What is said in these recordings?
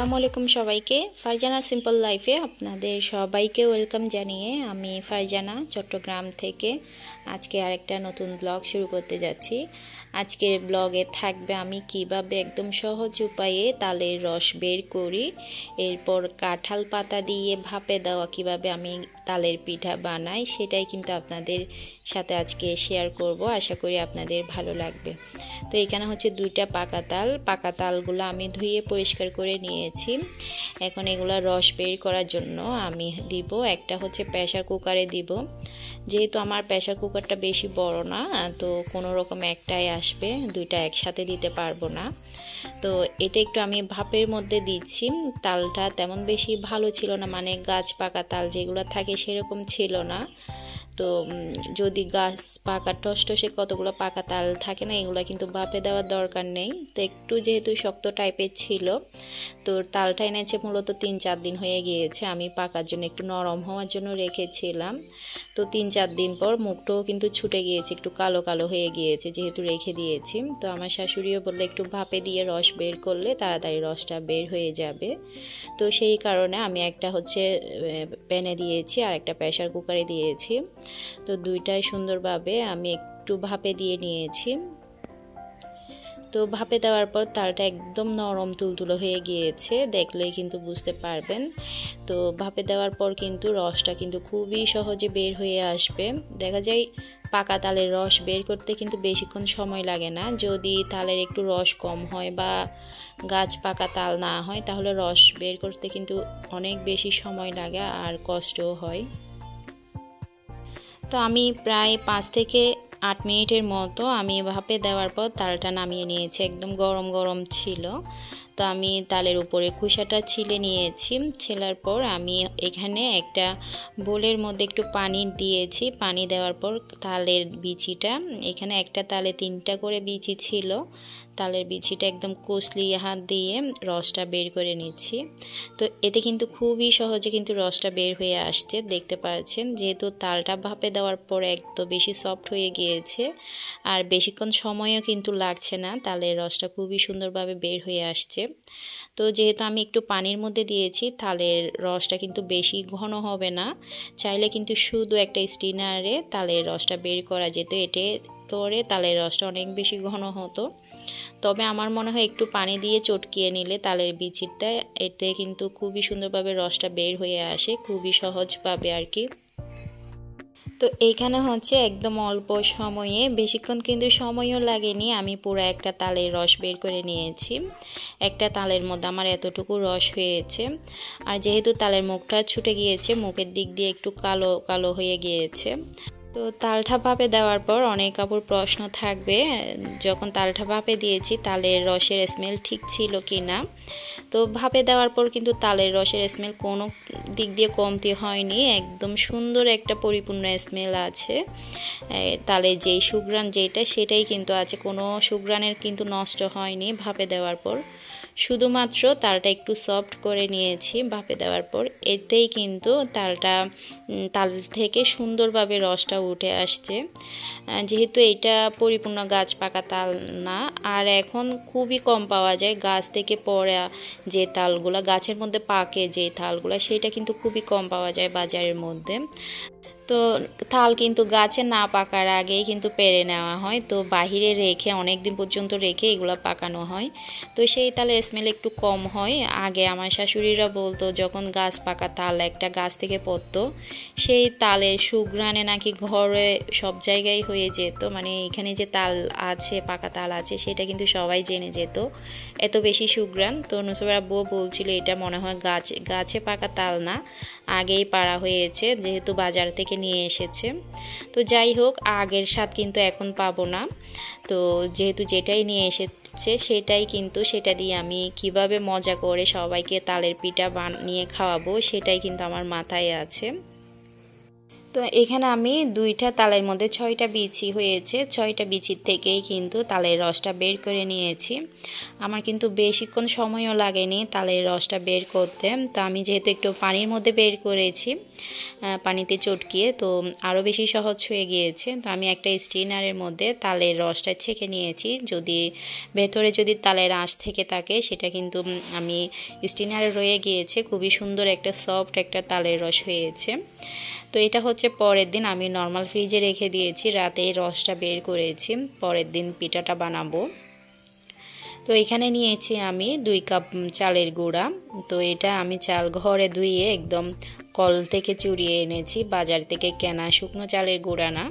আসসালামু আলাইকুম সবাইকে ফারজানা সিম্পল লাইফে আপনাদের সবাইকে ওয়েলকাম জানিয়ে আমি ফারজানা চট্টগ্রাম থেকে আজকে আরেকটা নতুন ব্লগ শুরু করতে যাচ্ছি। আজকের ব্লগে থাকবে আমি কিভাবে একদম সহজ উপায়ে তালের রস বের করি, এরপর কাঁঠাল পাতা দিয়ে ভাপে দেওয়া কিভাবে আমি তালের পিঠা বানাই সেটাই কিন্তু আপনাদের সাথে আজকে শেয়ার করব। আশা করি আপনাদের ভালো লাগবে। তো এখানে হচ্ছে দুইটা পাকা তালগুলো আমি ধুয়ে পরিষ্কার করে নিয়েছি। এখন এগুলা রস বের করার জন্য আমি দিব, একটা হচ্ছে প্রেসার কুকারে দিব। যেহেতু আমার প্রেসার কুকারটা বেশি বড় না, তো কোনো রকম একটাই আসবে, দুইটা একসাথে দিতে পারবো না। তো এটা একটু আমি ভাপের মধ্যে দিচ্ছি। তালটা তেমন বেশি ভালো ছিল না, মানে গাছ পাকা তাল যেগুলো থাকে সেরকম ছিল না। তো যদি গাছ পাকা টসটসে কতগুলো পাকা তাল থাকে না, এগুলো কিন্তু ভাপে দেওয়ার দরকার নেই। তো একটু যেহেতু শক্ত টাইপের ছিল, তো তালটা এনেছে মূলত 3-4 দিন হয়ে গিয়েছে। আমি পাকার জন্য একটু নরম হওয়ার জন্য রেখেছিলাম। তো 3-4 দিন পর মুখটাও কিন্তু ছুটে গিয়েছে, একটু কালো কালো হয়ে গিয়েছে যেহেতু রেখে দিয়েছি। তো আমার শাশুড়িও বললে একটু ভাপে দিয়ে রস বের করলে তাড়াতাড়ি রসটা বের হয়ে যাবে। তো সেই কারণে আমি একটা হচ্ছে প্যানে দিয়েছি আর একটা প্রেসার কুকারে দিয়েছি। তো দুইটাই সুন্দরভাবে আমি একটু ভাপে দিয়ে নিয়েছি। তো ভাপে দেওয়ার পর তালটা একদম নরম তুলতুলো হয়ে গিয়েছে, দেখলেই কিন্তু বুঝতে পারবেন। তো ভাপে দেওয়ার পর কিন্তু রসটা কিন্তু খুবই সহজে বের হয়ে আসবে। দেখা যায় পাকা তালের রস বের করতে কিন্তু বেশিক্ষণ সময় লাগে না। যদি তালের একটু রস কম হয় বা গাছ পাকা তাল না হয়, তাহলে রস বের করতে কিন্তু অনেক বেশি সময় লাগে আর কষ্টও হয়। তো আমি প্রায় 5 থেকে 8 মিনিটের মতো আমি ভাপে দেওয়ার পর তালটা নামিয়ে নিয়েছি, একদম গরম গরম ছিল। তো আমি তালের উপরে খোসাটা ছিলে নিয়েছি। ছেলার পর আমি এখানে একটা বোলের মধ্যে একটু পানি দিয়েছি। পানি দেওয়ার পর তালের বিচিটা, এখানে একটা তালে 3টা করে বিচি ছিল, তালের বিচিটা একদম কষলি হাত দিয়ে রসটা বের করে নিচ্ছি। তো এতে কিন্তু খুবই সহজে কিন্তু রসটা বের হয়ে আসছে, দেখতে পাচ্ছেন। যেহেতু তালটা ভাপে দেওয়ার পর একদম বেশি সফট হয়ে গিয়েছে আর বেশিক্ষণ সময়ও কিন্তু লাগছে না, তালের রসটা খুবই সুন্দরভাবে বের হয়ে আসছে। তো যেহেতু আমি একটু পানির মধ্যে দিয়েছি, তালের রসটা কিন্তু বেশি ঘন হবে না। চাইলে কিন্তু শুধু একটা স্ট্রেনারে তালের রসটা বের করা যেত, এতে করে তালের রসটা অনেক বেশি ঘন হতো। তবে আমার মনে হয় একটু পানি দিয়ে চটকিয়ে নিলে তালের বিচিটা, এতে কিন্তু খুবই সুন্দরভাবে রসটা বের হয়ে আসে, খুবই সহজভাবে আর কি। তো এইখানে হচ্ছে একদম অল্প সময়ে, বেশিক্ষণ কিন্তু সময়ও লাগেনি, আমি পুরো একটা তালের রস বের করে নিয়েছি। একটা তালের মধ্যে আমার এতটুকু রস হয়েছে। আর যেহেতু তালের মুখটা ছুটে গিয়েছে, মুখের দিক দিয়ে একটু কালো কালো হয়ে গিয়েছে। তো তালটা ভাপে দেওয়ার পর অনেক কাপড় প্রশ্ন থাকবে, যখন তালটা ভাপে দিয়েছি তালের রসের স্মেল ঠিক ছিল কি না। তো ভাপে দেওয়ার পর কিন্তু তালের রসের স্মেল কোনো দিক দিয়ে কমতি হয়নি, একদম সুন্দর একটা পরিপূর্ণ স্মেল আছে। তালের যেই সুঘ্রাণ যেটা সেটাই কিন্তু আছে, কোনো সুঘ্রাণের কিন্তু নষ্ট হয়নি ভাপে দেওয়ার পর। শুধুমাত্র তালটা একটু সফট করে নিয়েছি ভাপে দেওয়ার পর, এতেই কিন্তু তাল থেকে সুন্দরভাবে রসটা উঠে আসছে। যেহেতু এটা পরিপূর্ণ গাছ পাকা তাল না, আর এখন খুবই কম পাওয়া যায় গাছ থেকে পড়া যে তালগুলা, গাছের মধ্যে পাকে যে তালগুলা, সেটা কিন্তু খুবই কম পাওয়া যায় বাজারের মধ্যে। তো তাল কিন্তু গাছে না পাকার আগেই কিন্তু পেড়ে নেওয়া হয়, তো বাহিরে রেখে অনেক দিন পর্যন্ত রেখে এগুলো পাকানো হয়। তো সেই তালের স্মেল একটু কম হয়। আগে আমার শাশুড়িরা বলতো, যখন গাছ পাকা তাল একটা গাছ থেকে পড়তো, সেই তালের সুঘ্রাণে নাকি ঘরে সব জায়গায় হয়ে যেত, মানে এখানে যে তাল আছে পাকা তাল আছে সেটা কিন্তু সবাই জেনে যেত, এত বেশি সুঘ্রাণ। তো নুসরাত বউ বলছিল এটা মনে হয় গাছে পাকা তাল না, আগেই পাড়া হয়েছে, যেহেতু বাজার থেকে নিয়ে এসেছে। তো যাই হোক, আগের স্বাদ কিন্তু এখন পাবো না। তো যেহেতু যেটাই নিয়ে এসেছে সেটা দিয়ে আমি কিভাবে মজা করে সবাইকে তালের পিঠা বানিয়ে খাওয়াবো সেটাই কিন্তু আমার মাথায় আছে। তো এখানে আমি 2টা তালের মধ্যে 6টা বিচি হয়েছে, 6টা বিচির থেকেই কিন্তু তালের রসটা বের করে নিয়েছি। আমার কিন্তু বেশিক্ষণ সময়ও লাগেনি তালের রসটা বের করতে। তো আমি যেহেতু একটু পানির মধ্যে বের করেছি, পানিতে চটকিয়ে, তো আরও বেশি সহজ হয়ে গিয়েছে। তো আমি একটা স্ট্রেনারের মধ্যে তালের রসটা ছেঁকে নিয়েছি। যদি ভেতরে যদি তালের আঁশ থেকে থাকে সেটা কিন্তু আমি স্ট্রেনারে রয়ে গিয়েছে। খুবই সুন্দর একটা সফট একটা তালের রস হয়েছে। তো এটা হচ্ছে পরের দিন আমি নর্মাল ফ্রিজে রেখে দিয়েছি, রাতে রসটা বের করেছি, পরের দিন পিঠাটা বানাবো। তো এখানে নিয়েছি আমি 2 কাপ চালের গুঁড়া। তো এটা আমি চাল ঘরে ধুয়ে একদম কল থেকে চুরিয়ে এনেছি, বাজার থেকে কেনা শুকনো চালের গুঁড়া না।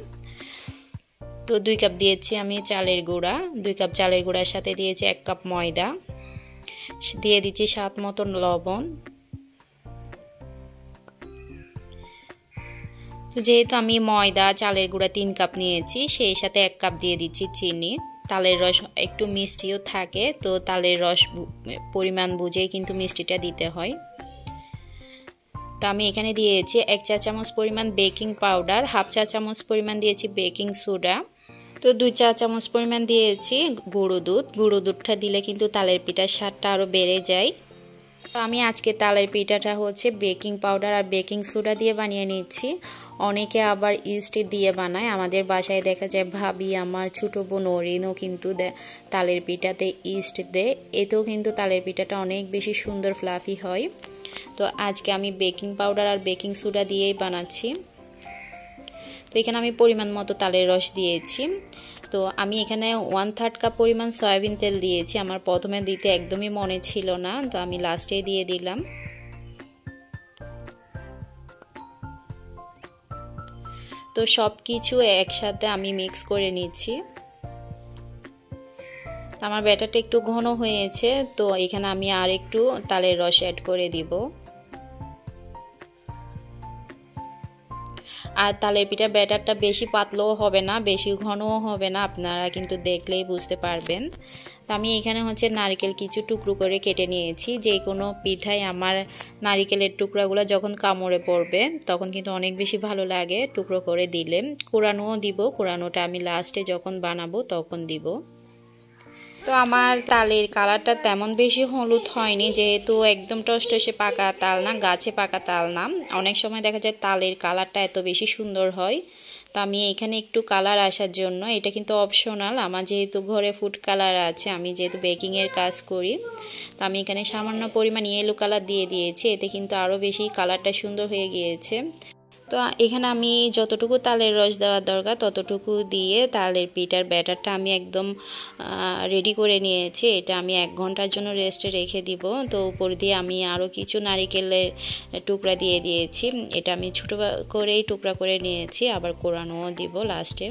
তো 2 কাপ দিয়েছি আমি চালের গুঁড়া। 2 কাপ চালের গুঁড়ার সাথে দিয়েছি 1 কাপ ময়দা, দিয়ে দিচ্ছি স্বাদ মতন লবণ। তো যেহেতু আমি ময়দা চালের গুঁড়া 3 কাপ নিয়েছি, সেই সাথে 1 কাপ দিয়ে দিচ্ছি চিনি। তালের রস একটু মিষ্টিও থাকে, তো তালের রস পরিমাণ বুঝেই কিন্তু মিষ্টিটা দিতে হয়। তো আমি এখানে দিয়েছি 1 চা চামচ পরিমাণ বেকিং পাউডার, হাফ চা চামচ পরিমাণ দিয়েছি বেকিং সোডা, তো 2 চা চামচ পরিমাণ দিয়েছি গুঁড়ো দুধ। গুঁড়ো দুধটা দিলে কিন্তু তালের পিঠার স্বাদটা আরও বেড়ে যায়। তো আমি আজকে তালের পিঠাটা হচ্ছে বেকিং পাউডার আর বেকিং সোডা দিয়ে বানিয়ে নিচ্ছি। অনেকে আবার ইস্ট দিয়ে বানায়, আমাদের বাসায় দেখা যায় ভাবি আমার ছোটো বোন ওরিনও কিন্তু তালের পিঠাতে ইস্ট দেয়, এতেও কিন্তু তালের পিঠাটা অনেক বেশি সুন্দর ফ্লাফি হয়। তো আজকে আমি বেকিং পাউডার আর বেকিং সোডা দিয়েই বানাচ্ছি। তো এখানে আমি পরিমাণ মতো তালের রস দিয়েছি। তো আমি এখানে 1/3 কাপ পরিমাণ সয়াবিন তেল দিয়েছি। আমার প্রথমে দিতে একদমই মনে ছিল না, তো আমি লাস্টে দিয়ে দিলাম। তো সব কিছু একসাথে আমি মিক্স করে নিচ্ছি। তো আমার ব্যাটারটা একটু ঘন হয়েছে, তো এখানে আমি আর একটু তালের রস অ্যাড করে দিব। আর তালের পিঠার ব্যাটারটা বেশি পাতলাও হবে না, বেশি ঘনও হবে না, আপনারা কিন্তু দেখলেই বুঝতে পারবেন। তো আমি এখানে হচ্ছে নারকেল কিছু টুকরো করে কেটে নিয়েছি। যে কোনো পিঠায় আমার নারকেলের টুকরাগুলো যখন কামড়ে পড়বে তখন কিন্তু অনেক বেশি ভালো লাগে টুকরো করে দিলে। কোরানোও দিব, কোরানোটা আমি লাস্টে যখন বানাবো তখন দিব। তো আমার তালের কালারটা তেমন বেশি হলুদ হয়নি, যেহেতু একদম টসটসে পাকা তাল না, গাছে পাকা তাল না। অনেক সময় দেখা যায় তালের কালারটা এত বেশি সুন্দর হয়। তো আমি এখানে একটু কালার আসার জন্য, এটা কিন্তু অপশনাল, আমার যেহেতু ঘরে ফুড কালার আছে, আমি যেহেতু বেকিংয়ের কাজ করি, তো আমি এখানে সামান্য পরিমাণ ইয়েলো কালার দিয়ে দিয়েছি। এতে কিন্তু আরও বেশি কালারটা সুন্দর হয়ে গিয়েছে। তো এখানে আমি যতটুকু তালের রস দেওয়ার দরকার ততটুকু দিয়ে তালের পিঠার ব্যাটারটা আমি একদম রেডি করে নিয়েছি। এটা আমি 1 ঘন্টার জন্য রেস্টে রেখে দিব। তো উপর দিয়ে আমি আরও কিছু নারিকেলের টুকরা দিয়ে দিয়েছি। এটা আমি ছোটো করেই টুকরা করে নিয়েছি, আবার কোরানোও দিব লাস্টে।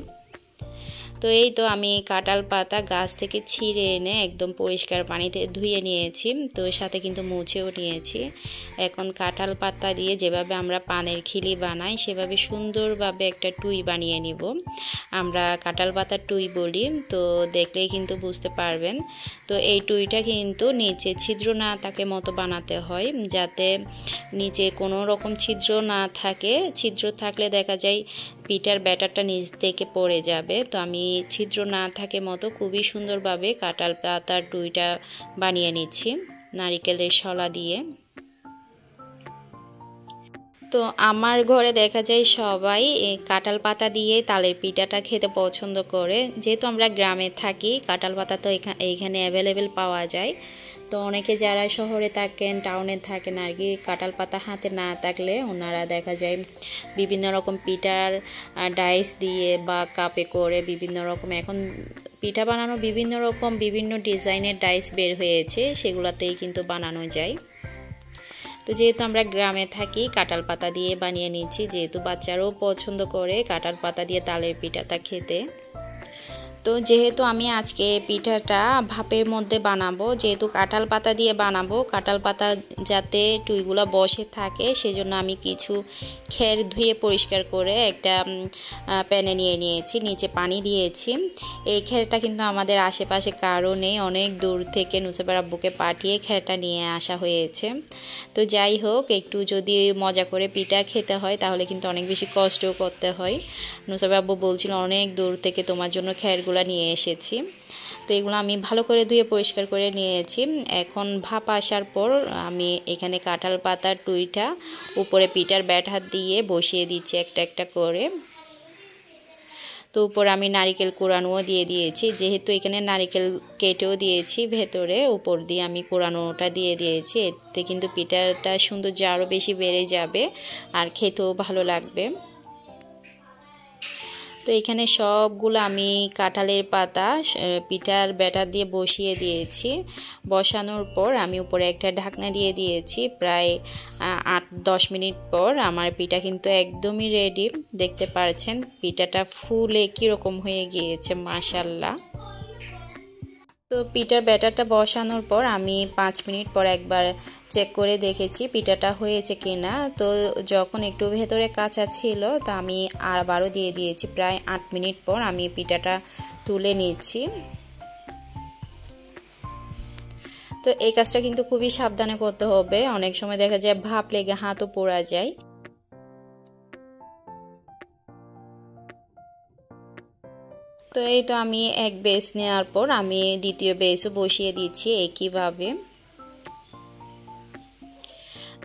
তো এই তো আমি কাঁঠাল পাতা গাছ থেকে ছিঁড়ে এনে একদম পরিষ্কার পানিতে ধুয়ে নিয়েছি, তো সাথে কিন্তু মুছেও নিয়েছি। এখন কাঁঠাল পাতা দিয়ে যেভাবে আমরা পানের খিলি বানাই সেভাবে সুন্দরভাবে একটা টুই বানিয়ে নিব। আমরা কাঁঠাল পাতার টুই বলি, তো দেখলেই কিন্তু বুঝতে পারবেন। তো এই টুইটা কিন্তু নিচে ছিদ্র না থাকে মতো বানাতে হয়, যাতে নিচে কোনো রকম ছিদ্র না থাকে। ছিদ্র থাকলে দেখা যায় পিঠার ব্যাটারটা নিচ থেকে পড়ে যাবে। তো আমি ছিদ্র না থাকে মতো খুবই সুন্দরভাবে কাঁঠাল পাতার টুইটা বানিয়ে নিচ্ছি নারিকেলের শলা দিয়ে। তো আমার ঘরে দেখা যায় সবাই কাঁঠাল পাতা দিয়ে তালের পিঠাটা খেতে পছন্দ করে। যেহেতু আমরা গ্রামে থাকি, কাঁঠাল পাতা তো এইখানে অ্যাভেলেবেল পাওয়া যায়। তো অনেকে যারা শহরে থাকেন, টাউনে থাকেন আর কি, কাঁঠাল পাতা হাতে না থাকলে ওনারা দেখা যায় বিভিন্ন রকম পিঠার ডাইস দিয়ে বা কাপে করে বিভিন্ন রকম, এখন পিঠা বানানো বিভিন্ন রকম বিভিন্ন ডিজাইনের ডাইস বের হয়েছে, সেগুলোতেই কিন্তু বানানো যায়। তো যেহেতু আমরা গ্রামে থাকি, কাঁঠাল পাতা দিয়ে বানিয়ে নিচ্ছি, যেহেতু বাচ্চারাও পছন্দ করে কাঁঠাল পাতা দিয়ে তালের পিঠাটা খেতে। তো যেহেতু আমি আজকে পিঠাটা ভাপের মধ্যে বানাবো, যেহেতু কাঁঠাল পাতা দিয়ে বানাবো, কাঁঠাল পাতা যাতে টুইগুলো বসে থাকে সেজন্য আমি কিছু খের ধুয়ে পরিষ্কার করে একটা প্যানে নিয়েছি, নিচে পানি দিয়েছি। এই খেরটা কিন্তু আমাদের আশেপাশে কারো নেই, অনেক দূর থেকে নুসেবার আব্বুকে পাঠিয়ে খেরটা নিয়ে আসা হয়েছে। তো যাই হোক, একটু যদি মজা করে পিঠা খেতে হয় তাহলে কিন্তু অনেক বেশি কষ্টও করতে হয়। নুসেবার আব্বু বলছিল অনেক দূর থেকে তোমার জন্য খেরগুলো নিয়ে এসেছি। তো এগুলো আমি ভালো করে ধুয়ে পরিষ্কার করে নিয়েছি। এখন ভাপ আসার পর আমি এখানে কাঁঠাল পাতার টুইটা উপরে পিঠার ব্যাটার দিয়ে বসিয়ে দিচ্ছি একটা একটা করে। তো উপর আমি নারিকেল কোরানোও দিয়ে দিয়েছি, যেহেতু এখানে নারিকেল কেটেও দিয়েছি ভেতরে, উপর দিয়ে আমি কোরানোটা দিয়ে দিয়েছি। এতে কিন্তু পিঠাটা সৌন্দর্য আরও বেশি বেড়ে যাবে আর খেতেও ভালো লাগবে। তো এখানে সবগুলো আমি কাঁঠালের পাতা পিঠার ব্যাটার দিয়ে বসিয়ে দিয়েছি। বসানোর পর আমি উপরে একটা ঢাকনা দিয়ে দিয়েছি। প্রায় 8-10 মিনিট পর আমার পিঠা কিন্তু একদমই রেডি। দেখতে পাচ্ছেন পিঠাটা ফুলে কীরকম হয়ে গিয়েছে, মাশাআল্লাহ। তো পিঠার ব্যাটারটা বসানোর পর আমি 5 মিনিট পর একবার চেক করে দেখেছি পিঠাটা হয়েছে কিনা। তো যখন একটু ভেতরে কাঁচা ছিল তা আমি আবারও দিয়ে দিয়েছি। প্রায় 8 মিনিট পর আমি পিঠাটা তুলে নিচ্ছি। তো এই কাজটা কিন্তু খুবই সাবধানে করতে হবে, অনেক সময় দেখা যায় ভাপ লেগে হাতও পোড়া যায়। তো এই তো আমি এক বেস নেওয়ার পর আমি দ্বিতীয় বেসও বসিয়ে দিচ্ছি একইভাবে।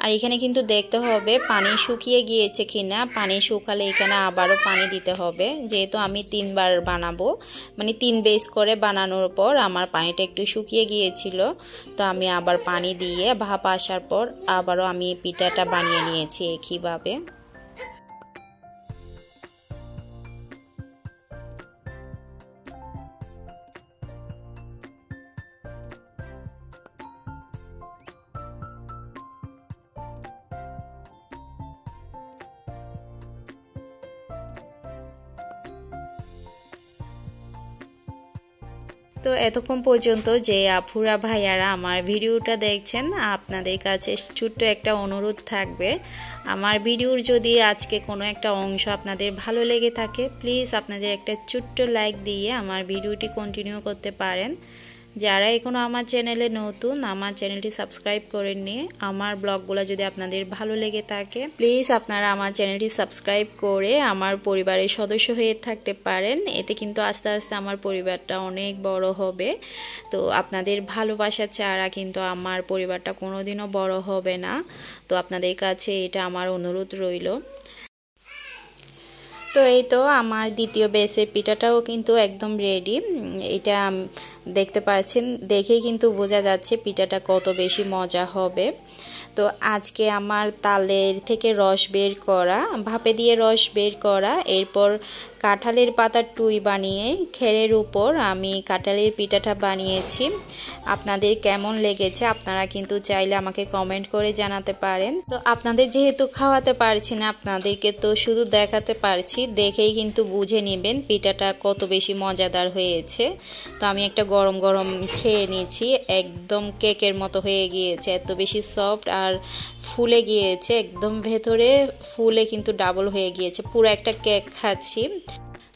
আর এখানে কিন্তু দেখতে হবে পানি শুকিয়ে গিয়েছে কিনা, পানি শুকালে এখানে আবারও পানি দিতে হবে। যেহেতু আমি 3 বার বানাবো, মানে 3 বেস করে বানানোর পর আমার পানিটা একটু শুকিয়ে গিয়েছিল, তো আমি আবার পানি দিয়ে ভাপ আসার পর আবারও আমি পিঠাটা বানিয়ে নিয়েছি একইভাবে। তো এতক্ষণ পর্যন্ত যে আপুরা ভাইয়ারা আমার ভিডিওটা দেখছেন, আপনাদের কাছে ছোট্ট একটা অনুরোধ থাকবে, আমার ভিডিওর যদি আজকে কোনো একটা অংশ আপনাদের ভালো লেগে থাকে প্লিজ আপনাদের একটা ছোট্ট লাইক দিয়ে আমার ভিডিওটি কন্টিনিউ করতে পারেন। যারা এখনো আমার চ্যানেলে নতুন, আমার চ্যানেলটি সাবস্ক্রাইব করেননি, আমার ব্লগগুলো যদি আপনাদের ভালো লেগে থাকে প্লিজ আপনারা আমার চ্যানেলটি সাবস্ক্রাইব করে আমার পরিবারের সদস্য হয়ে থাকতে পারেন। এতে কিন্তু আস্তে আস্তে আমার পরিবারটা অনেক বড় হবে। তো আপনাদের ভালোবাসা ছাড়া কিন্তু আমার পরিবারটা কোনোদিনও বড় হবে না। তো আপনাদের কাছে এটা আমার অনুরোধ রইল। তো এই তো আমার দ্বিতীয় বেসের পিঠাটাও কিন্তু একদম রেডি। এটা দেখতে পাচ্ছেন, দেখেই কিন্তু বোঝা যাচ্ছে পিঠাটা কত বেশি মজা হবে। তো আজকে আমার তালের থেকে রস বের করা, ভাপে দিয়ে রস বের করা, এরপর কাঁঠালের পাতার টুই বানিয়ে খেরের উপর আমি কাঁঠালের পিঠাটা বানিয়েছি। আপনাদের কেমন লেগেছে আপনারা কিন্তু চাইলে আমাকে কমেন্ট করে জানাতে পারেন। তো আপনাদের যেহেতু খাওয়াতে পারছি না, আপনাদেরকে তো শুধু দেখাতে পারছি, দেখেই কিন্তু বুঝে নেবেন পিঠাটা কত বেশি মজাদার হয়েছে। তো আমি একটা গরম গরম খেয়ে নিয়েছি, একদম কেকের মতো হয়ে গিয়েছে, এত বেশি সফট আর ফুলে গিয়েছে, একদম ভেতরে ফুলে কিন্তু ডাবল হয়ে গিয়েছে, পুরো একটা কেক খাচ্ছি।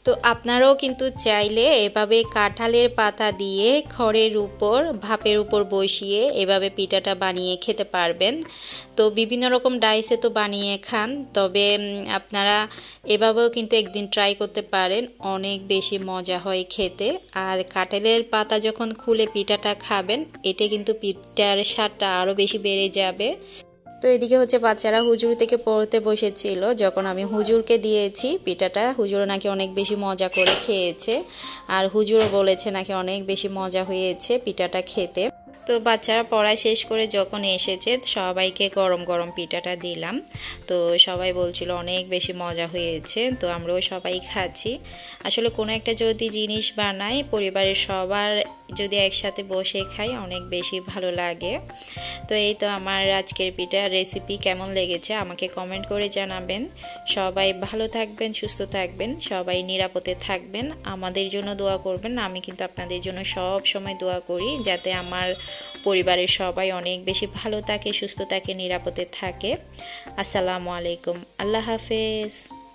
তো আপনারাও কিন্তু চাইলে এভাবে কাঁঠালের পাতা দিয়ে খড়ের উপর ভাপের উপর বসিয়ে এভাবে পিঠাটা বানিয়ে খেতে পারবেন। তো বিভিন্ন রকম ডাইসে তো বানিয়ে খান, তবে আপনারা এভাবেও কিন্তু একদিন ট্রাই করতে পারেন, অনেক বেশি মজা হয় খেতে। আর কাঁঠালের পাতা যখন খুলে পিঠাটা খাবেন এতে কিন্তু পিঠার স্বাদটা আরও বেশি বেড়ে যাবে। তো এদিকে হচ্ছে বাচ্চারা হুজুর থেকে পড়তে বসেছিল, যখন আমি হুজুরকে দিয়েছি পিঠাটা, হুজুরও নাকি অনেক বেশি মজা করে খেয়েছে, আর হুজুরও বলেছে নাকি অনেক বেশি মজা হয়েছে পিঠাটা খেতে। তো বাচ্চারা পড়া শেষ করে যখন এসেছে সবাইকে গরম গরম পিঠাটা দিলাম। তো সবাই বলছিল অনেক বেশি মজা হয়েছে, তো আমরাও সবাই খাচ্ছি। আসলে কোনো একটা যদি জিনিস বানাই পরিবারের সবার যদি একসাথে বসে খাই অনেক বেশি ভালো লাগে। তো এই তো আমার আজকের পিঠার রেসিপি কেমন লেগেছে আমাকে কমেন্ট করে জানাবেন। সবাই ভালো থাকবেন, সুস্থ থাকবেন, সবাই নিরাপদে থাকবেন, আমাদের জন্য দোয়া করবেন। আমি কিন্তু আপনাদের জন্য সব সময় দোয়া করি যাতে আমার পরিবারের সবাই অনেক বেশি ভালো থাকে, সুস্থ থাকে, নিরাপদে থাকে। আসসালামু আলাইকুম, আল্লাহ হাফেজ।